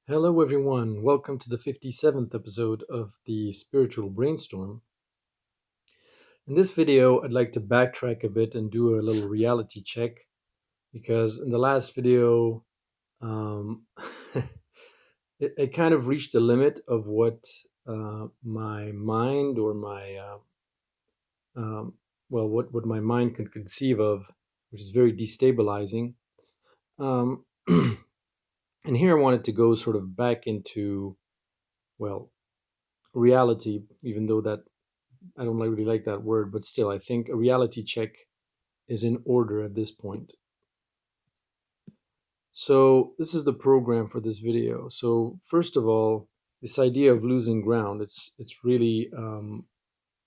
Hello, everyone. Welcome to the 57th episode of the Spiritual Brainstorm. In this video, I'd like to backtrack a bit and do a little reality check because in the last video, um, it kind of reached the limit of what my mind or what my mind could conceive of, which is very destabilizing. Um, and here I wanted to go sort of back into, well, reality, even though that I don't really like that word, but still, I think a reality check is in order at this point. So this is the program for this video. So first of all, this idea of losing ground, it's really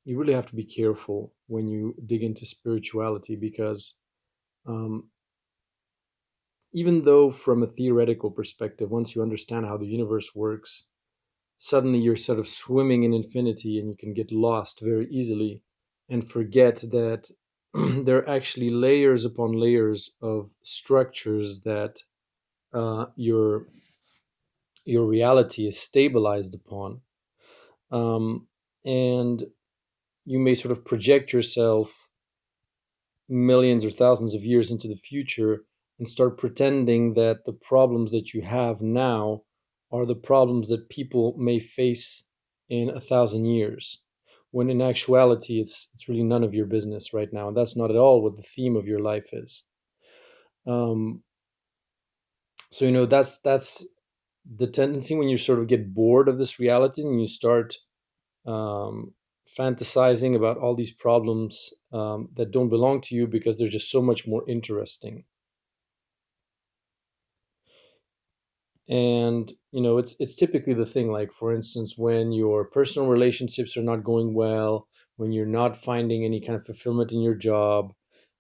you really have to be careful when you dig into spirituality because um, even though from a theoretical perspective, once you understand how the universe works, suddenly you're sort of swimming in infinity and you can get lost very easily and forget that there are actually layers upon layers of structures that your reality is stabilized upon, um, and you may sort of project yourself millions or thousands of years into the future and start pretending that the problems that you have now are the problems that people may face in 1,000 years, when in actuality it's really none of your business right now, and that's not at all what the theme of your life is. um, so that's the tendency when you sort of get bored of this reality and you start um, fantasizing about all these problems that don't belong to you because they're just so much more interesting. And it's typically the thing, like for instance, when your personal relationships are not going well, when you're not finding any kind of fulfillment in your job,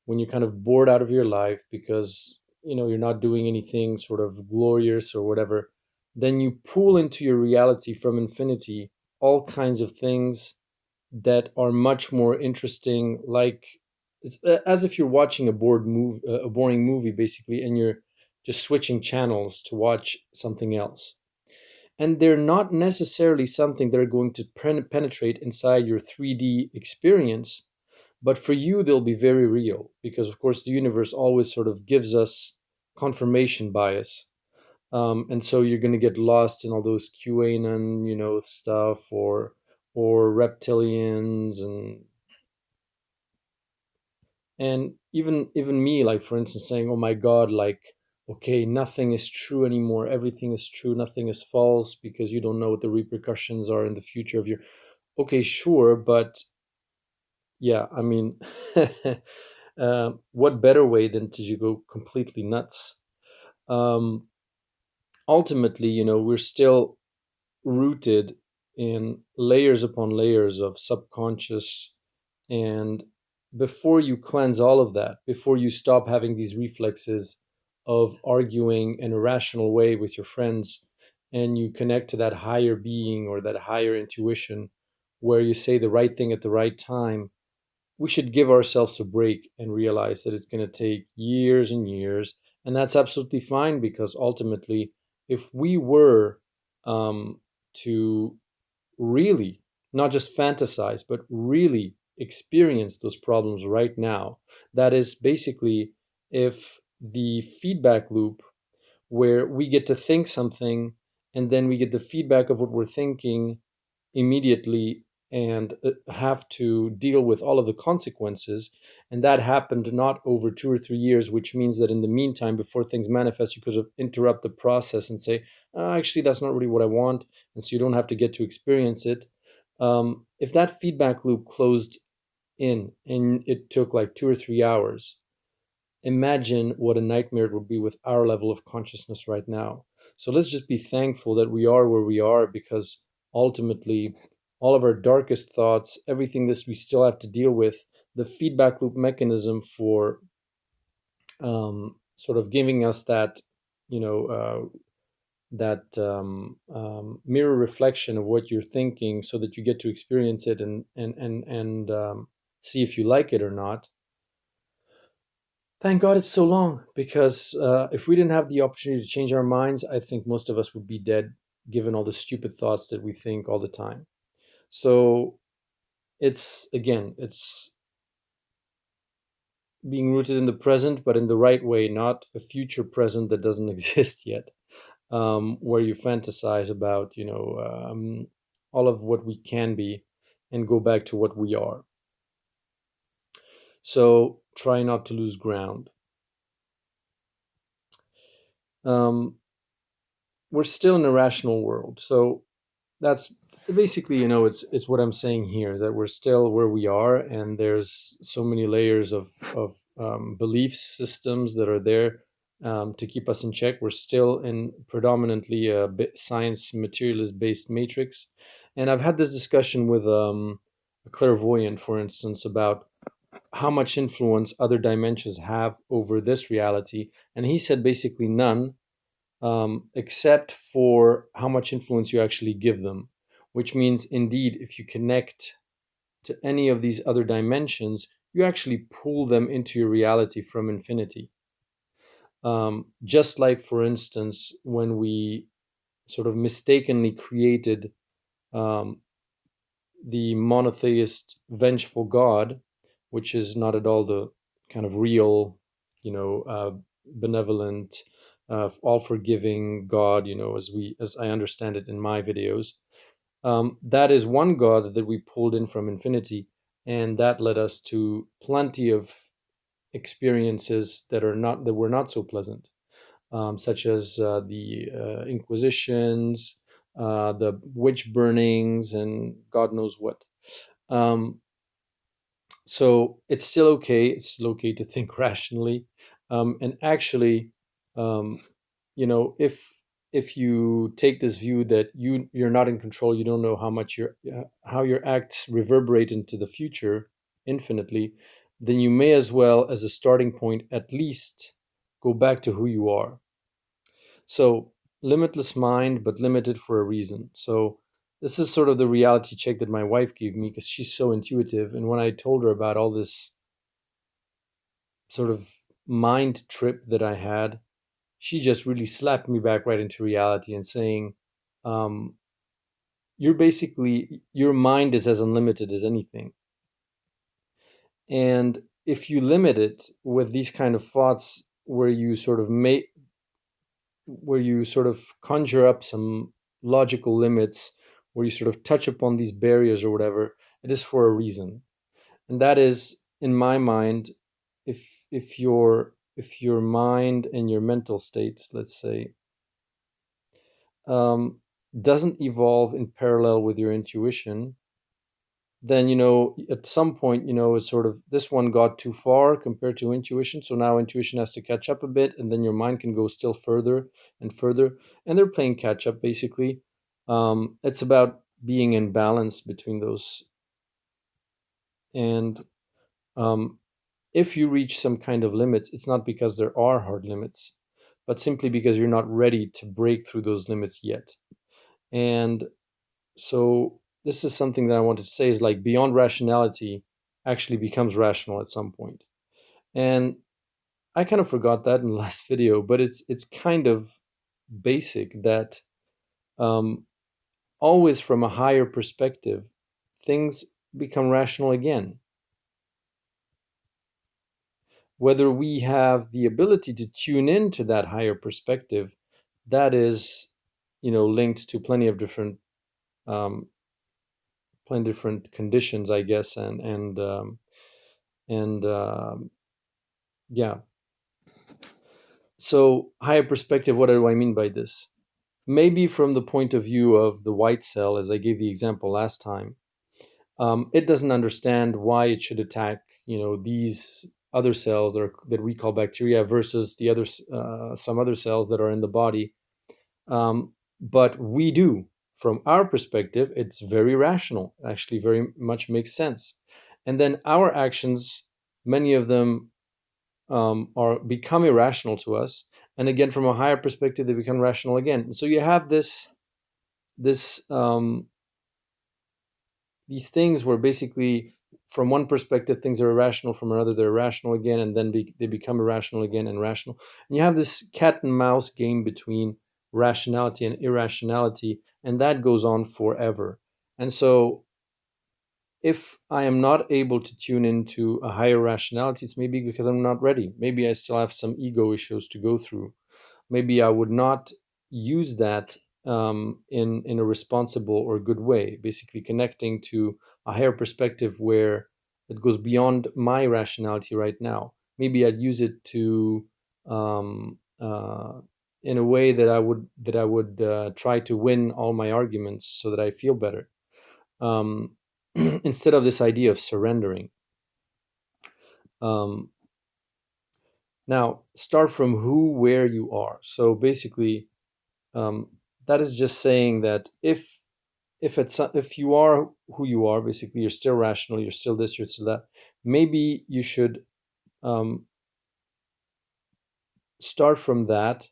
when you're kind of bored out of your life because you're not doing anything sort of glorious or whatever, then you pull into your reality from infinity all kinds of things that are much more interesting. Like it's as if you're watching a boring movie basically, and you're just switching channels to watch something else. And they're not necessarily something that are going to penetrate inside your 3D experience, but for you they'll be very real because of course the universe always sort of gives us confirmation bias. And so you're going to get lost in all those QAnon, stuff, or reptilians, and even me, like for instance, saying, "Oh my God, like, okay, nothing is true anymore. Everything is true. Nothing is false," because you don't know what the repercussions are in the future of your. Okay, sure, but yeah, I mean, what better way than to go completely nuts? Um, Ultimately, we're still rooted in layers upon layers of subconscious. And before you cleanse all of that, before you stop having these reflexes of arguing in a rational way with your friends, and you connect to that higher being or that higher intuition where you say the right thing at the right time, we should give ourselves a break and realize that it's going to take years and years. And that's absolutely fine because ultimately, if we were to really not just fantasize, but really experience those problems right now, that is basically if the feedback loop where we get to think something and then we get the feedback of what we're thinking immediately and have to deal with all of the consequences. And that happened not over 2 or 3 years, which means that in the meantime, before things manifest, you could have interrupt the process and say, actually, that's not really what I want. And so you don't have to get to experience it. If that feedback loop closed in and it took like 2 or 3 hours, imagine what a nightmare it would be with our level of consciousness right now. So let's just be thankful that we are where we are, because ultimately, all of our darkest thoughts, everything this we still have to deal with, the feedback loop mechanism for sort of giving us that, you know, mirror reflection of what you're thinking, so that you get to experience it and see if you like it or not. Thank God it's so long, because if we didn't have the opportunity to change our minds, I think most of us would be dead, given all the stupid thoughts that we think all the time. So it's, again, it's being rooted in the present, but in the right way, not a future present that doesn't exist yet, where you fantasize about, all of what we can be, and go back to what we are. So try not to lose ground. Um, we're still in a rational world, so that's basically, it's what I'm saying here, is that we're still where we are, and there's so many layers of belief systems that are there, to keep us in check. We're still in predominantly a science materialist based matrix. And I've had this discussion with a clairvoyant, for instance, about how much influence other dimensions have over this reality, and he said basically none, except for how much influence you actually give them. Which means, indeed, if you connect to any of these other dimensions, you actually pull them into your reality from infinity. Just like, for instance, when we sort of mistakenly created um, the monotheist vengeful God, which is not at all the kind of real, benevolent, all forgiving God, as I understand it in my videos. That is one God that we pulled in from infinity, and that led us to plenty of experiences that were not so pleasant, such as the Inquisitions, the witch burnings, and God knows what. Um, so it's still okay. It's still okay to think rationally, and actually, um, if you take this view that you're not in control, you don't know how your acts reverberate into the future infinitely, then you may as well, as a starting point, at least go back to who you are. So, limitless mind, but limited for a reason. So, this is sort of the reality check that my wife gave me, because she's so intuitive. And when I told her about all this sort of mind trip that I had, she just really slapped me back right into reality and saying, um, your mind is as unlimited as anything. And if you limit it with these kind of thoughts, where you sort of conjure up some logical limits, where you sort of touch upon these barriers or whatever, it is for a reason. And that is, in my mind, if your mind and your mental state, let's say, um, doesn't evolve in parallel with your intuition, then, at some point, it's sort of, this one got too far compared to intuition, so now intuition has to catch up a bit, and then your mind can go still further and further, and they're playing catch up, basically. It's about being in balance between those. And um, if you reach some kind of limits, it's not because there are hard limits, but simply because you're not ready to break through those limits yet. And so this is something that I wanted to say, is like, beyond rationality actually becomes rational at some point. And I kind of forgot that in the last video, but it's kind of basic that, um, always from a higher perspective, things become rational again. Whether we have the ability to tune into that higher perspective, that is, linked to um, plenty different conditions, I guess, and yeah. So, higher perspective, what do I mean by this? Maybe from the point of view of the white cell, as I gave the example last time, it doesn't understand why it should attack, these other cells that we call bacteria, versus the others, some other cells that are in the body. But we do. From our perspective, it's very rational. Actually, very much makes sense. And then our actions, many of them, are become irrational to us, and again, from a higher perspective, they become rational again. And so you have this these things where basically from one perspective things are irrational, from another they're irrational again, and then they become irrational again and rational. And you have this cat and mouse game between rationality and irrationality, and that goes on forever. And so if I am not able to tune into a higher rationality, it's maybe because I'm not ready. Maybe I still have some ego issues to go through. Maybe I would not use that in a responsible or good way. Basically, connecting to a higher perspective where it goes beyond my rationality right now. Maybe I'd use it to in a way that I would try to win all my arguments so that I feel better, um, instead of this idea of surrendering. Um, Now, start from who, where you are. So basically, um, that is just saying that if you are who you are, basically you're still rational, you're still this, you're still that. Maybe you should um, start from that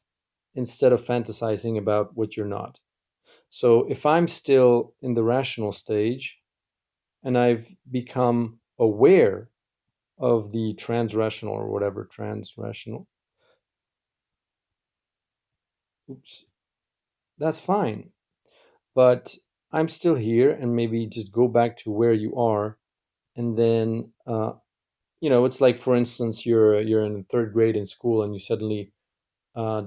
instead of fantasizing about what you're not. So if I'm still in the rational stage and I've become aware of the transrational or whatever transrational, oops, that's fine. But I'm still here, and maybe just go back to where you are, and then it's like, for instance, you're in third grade in school, and you suddenly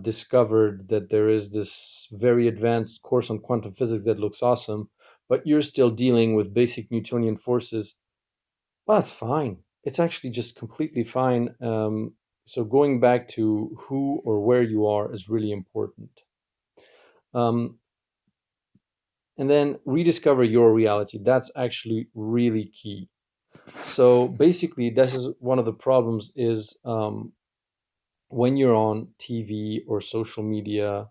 discovered that there is this very advanced course on quantum physics that looks awesome, but you're still dealing with basic Newtonian forces. Well, that's fine. It's actually just completely fine. So going back to who or where you are is really important. Um, and then rediscover your reality. That's actually really key. So basically, this is one of the problems is when you're on TV or social media,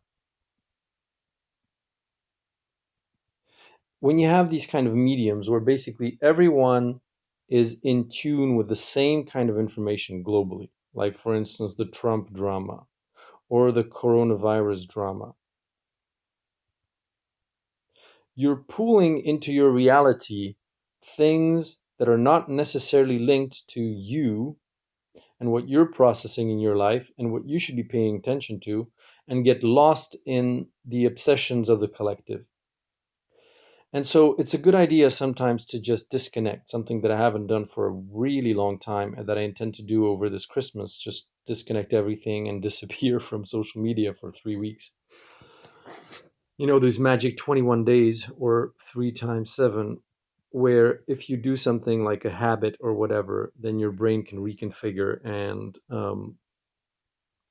when you have these kind of mediums where basically everyone is in tune with the same kind of information globally, like for instance, the Trump drama or the coronavirus drama, you're pulling into your reality things that are not necessarily linked to you and what you're processing in your life and what you should be paying attention to, and get lost in the obsessions of the collective. And so it's a good idea sometimes to just disconnect, something that I haven't done for a really long time and that I intend to do over this Christmas. Just disconnect everything and disappear from social media for 3 weeks. These magic 21 days or 3 times 7, where if you do something like a habit or whatever, then your brain can reconfigure, and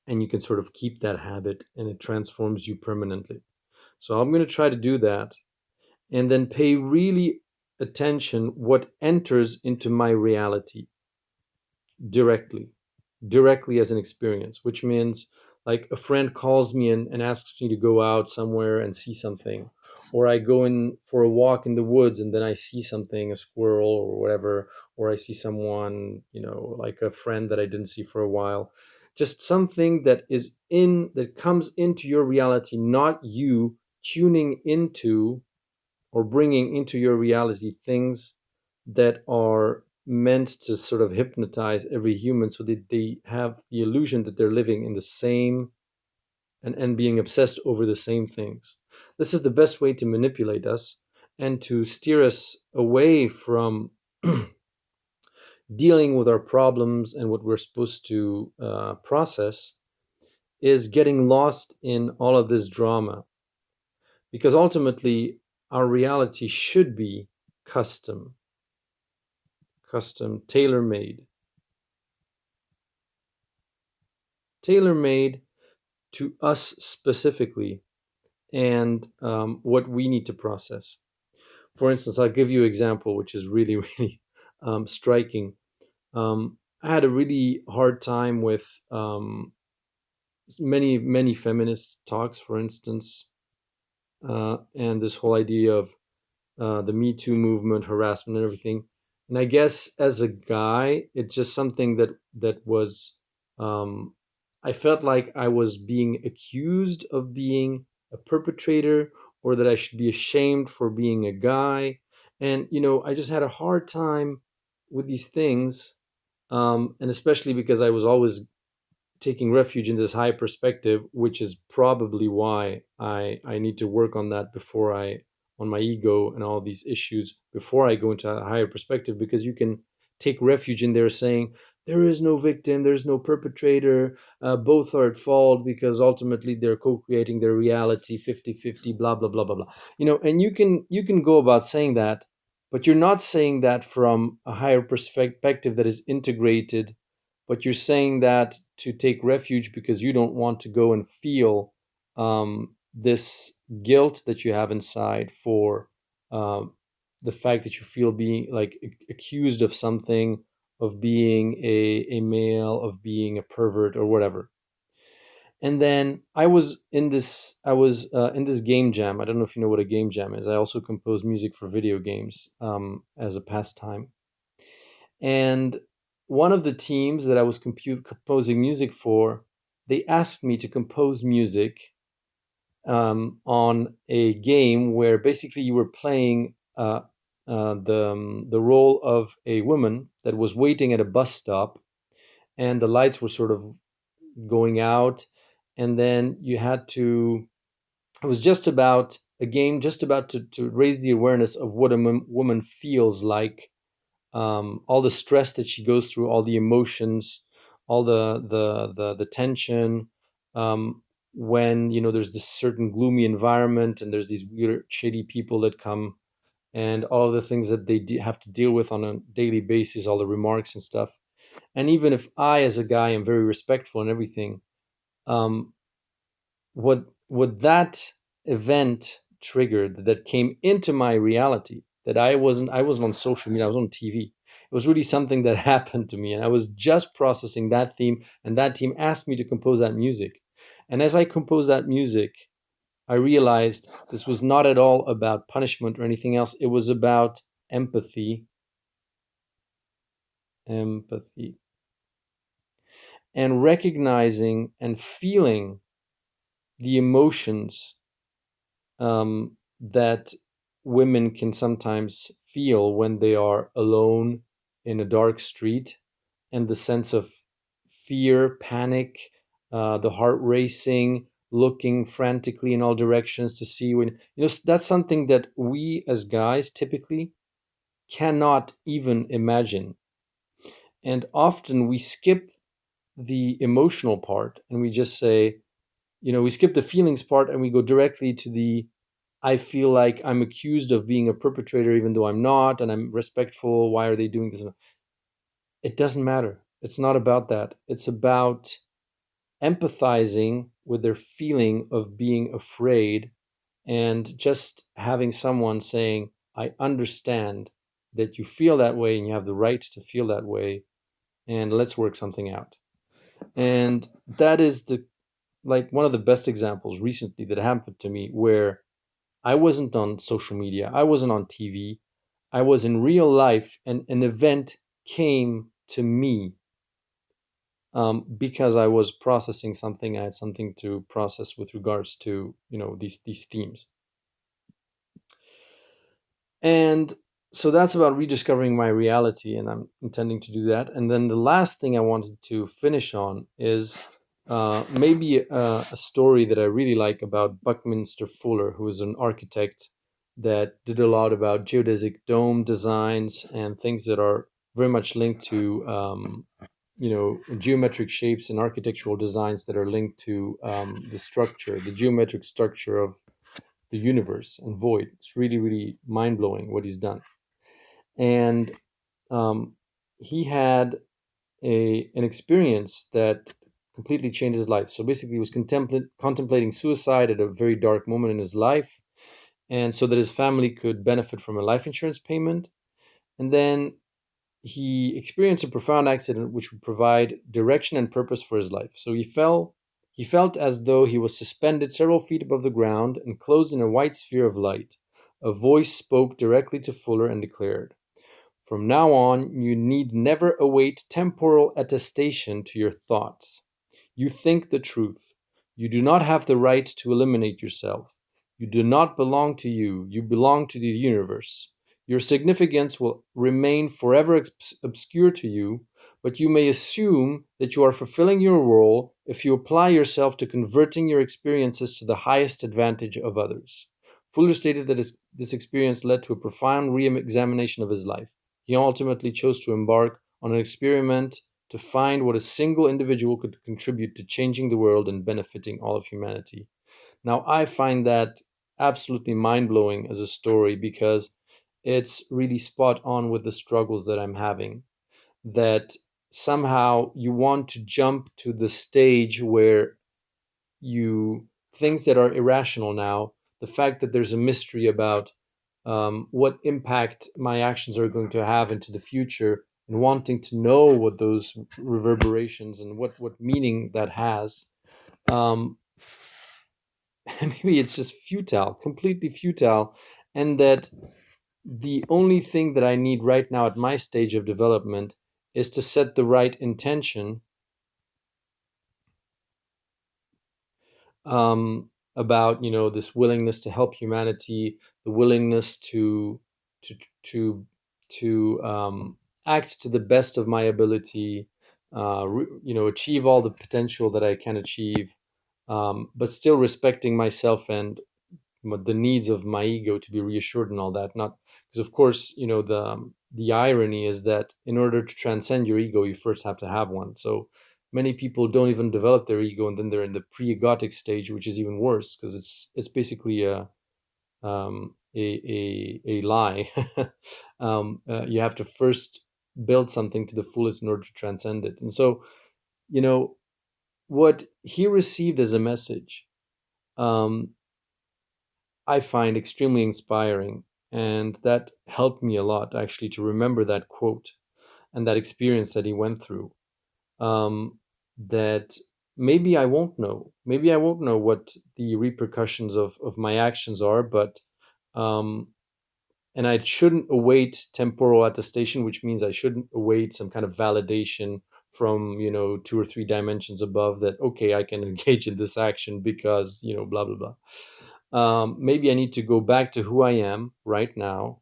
you can sort of keep that habit and it transforms you permanently. So I'm going to try to do that, and then pay really attention what enters into my reality directly, directly as an experience, which means like a friend calls me and asks me to go out somewhere and see something, or I go in for a walk in the woods and then I see something, a squirrel or whatever, or I see someone, like a friend that I didn't see for a while. Just something that comes into your reality, not you tuning into or bringing into your reality things that are meant to sort of hypnotize every human so that they have the illusion that they're living in the same and being obsessed over the same things. This is the best way to manipulate us and to steer us away from dealing with our problems and what we're supposed to process, is getting lost in all of this drama, because ultimately our reality should be custom, tailor made, to us specifically, and what we need to process. For instance, I'll give you an example which is really, really striking. I had a really hard time with many, many feminist talks, for instance, and this whole idea of the Me Too movement, harassment, and everything. And I guess as a guy, it's just something that was. I felt like I was being accused of being a perpetrator, or that I should be ashamed for being a guy, and I just had a hard time with these things, and especially because I was always taking refuge in this high perspective, which is probably why I need to work on that before I on my ego and all these issues before I go into a higher perspective, because you can take refuge in there saying there is no victim, there's no perpetrator, both are at fault because ultimately they're co-creating their reality 50-50, blah blah blah blah blah. And you can go about saying that, but you're not saying that from a higher perspective that is integrated, but you're saying that to take refuge because you don't want to go and feel this guilt that you have inside for um, the fact that you feel being like accused of something, of being a male, of being a pervert or whatever. And then I was in this game jam. I don't know if you know what a game jam is. I also compose music for video games as a pastime. And one of the teams that I was composing music for, they asked me to compose music on a game where basically you were playing the role of a woman that was waiting at a bus stop, and the lights were sort of going out, and then you had to. It was just about a game, just about to raise the awareness of what a woman feels like, all the stress that she goes through, all the emotions, all the tension, when there's this certain gloomy environment and there's these weird shady people that come, and all of the things that they have to deal with on a daily basis, all the remarks and stuff. And even if I, as a guy, am very respectful and everything, um, what that event triggered that came into my reality, that I wasn't on social media, I was on TV. It was really something that happened to me, and I was just processing that theme, and that team asked me to compose that music. And as I composed that music, I realized this was not at all about punishment or anything else. It was about empathy, empathy, and recognizing and feeling the emotions that women can sometimes feel when they are alone in a dark street, and the sense of fear, panic, the heart racing, looking frantically in all directions to see when, that's something that we as guys typically cannot even imagine. And often we skip the emotional part and we just say, we skip the feelings part and we go directly to the I feel like I'm accused of being a perpetrator even though I'm not, and I'm respectful. Why are they doing this? It doesn't matter. It's not about that. It's about empathizing with their feeling of being afraid, and just having someone saying, I understand that you feel that way and you have the right to feel that way, and let's work something out. And that is the like one of the best examples recently that happened to me, where I wasn't on social media, I wasn't on TV, I was in real life, and an event came to me because I was processing something. I had something to process with regards to these themes, and so that's about rediscovering my reality, and I'm intending to do that. And then the last thing I wanted to finish on is maybe a story that I really like about Buckminster Fuller, who is an architect that did a lot about geodesic dome designs and things that are very much linked to geometric shapes and architectural designs that are linked to the geometric structure of the universe and void. It's really, really mind blowing what he's done. And um, he had an experience that completely changed his life. So basically, he was contemplating suicide at a very dark moment in his life, and so that his family could benefit from a life insurance payment. And then he experienced a profound accident which would provide direction and purpose for his life. So he felt as though he was suspended several feet above the ground, enclosed in a white sphere of light. A voice spoke directly to Fuller and declared, from now on, you need never await temporal attestation to your thoughts. You think the truth. You do not have the right to eliminate yourself. You do not belong to you. You belong to the universe. Your significance will remain forever obscure to you, but you may assume that you are fulfilling your role if you apply yourself to converting your experiences to the highest advantage of others. Fuller stated that this experience led to a profound re examination of his life. He ultimately chose to embark on an experiment to find what a single individual could contribute to changing the world and benefiting all of humanity. Now, I find that absolutely mind blowing as a story because it's really spot on with the struggles that I'm having. That somehow you want to jump to the stage where you things that are irrational now, the fact that there's a mystery about what impact my actions are going to have into the future, and wanting to know what those reverberations and what meaning that has. Um, maybe it's just futile, completely futile, and that the only thing that I need right now at my stage of development is to set the right intention about this willingness to help humanity, the willingness to to act to the best of my ability, achieve all the potential that I can achieve, but still respecting myself and the needs of my ego to be reassured and all that. Not because, of course, the irony is that in order to transcend your ego, you first have to have one. So many people don't even develop their ego, and then they're in the pre-egotic stage, which is even worse because it's basically a lie. You have to first build something to the fullest in order to transcend it. And so, you know, what he received as a message, um, I find extremely inspiring. And that helped me a lot actually to remember that quote and that experience that he went through. That maybe I won't know. Maybe I won't know what the repercussions of my actions are, but um, and I shouldn't await temporal attestation, which means I shouldn't await some kind of validation from 2 or 3 dimensions above that okay, I can engage in this action because blah blah blah. Maybe I need to go back to who I am right now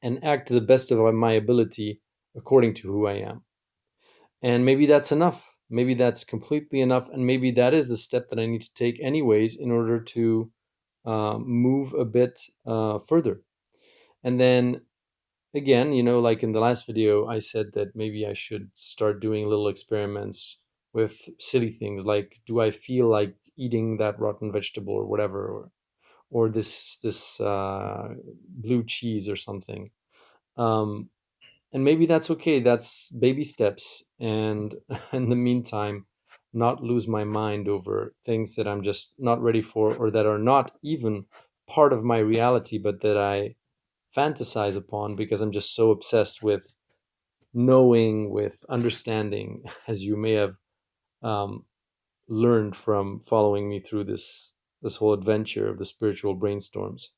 and act to the best of my ability according to who I am. And maybe that's enough. Maybe that's completely enough. And maybe that is the step that I need to take, anyways, in order to move a bit further. And then again, like in the last video, I said that maybe I should start doing little experiments with silly things like, do I feel like eating that rotten vegetable or whatever, or this blue cheese or something. Um, and maybe that's okay. That's baby steps. And in the meantime, not lose my mind over things that I'm just not ready for, or that are not even part of my reality, but that I fantasize upon because I'm just so obsessed with knowing, with understanding, as you may have um, learned from following me through this whole adventure of the spiritual brainstorms.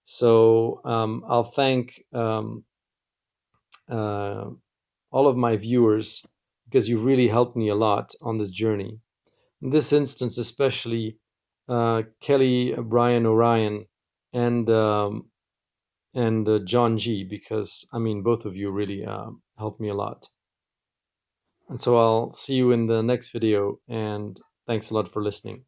So I'll thank uh, all of my viewers because you really helped me a lot on this journey. In this instance, especially Kelly, Brian Orion, and John G, because I mean both of you really helped me a lot. And so I'll see you in the next video, and thanks a lot for listening.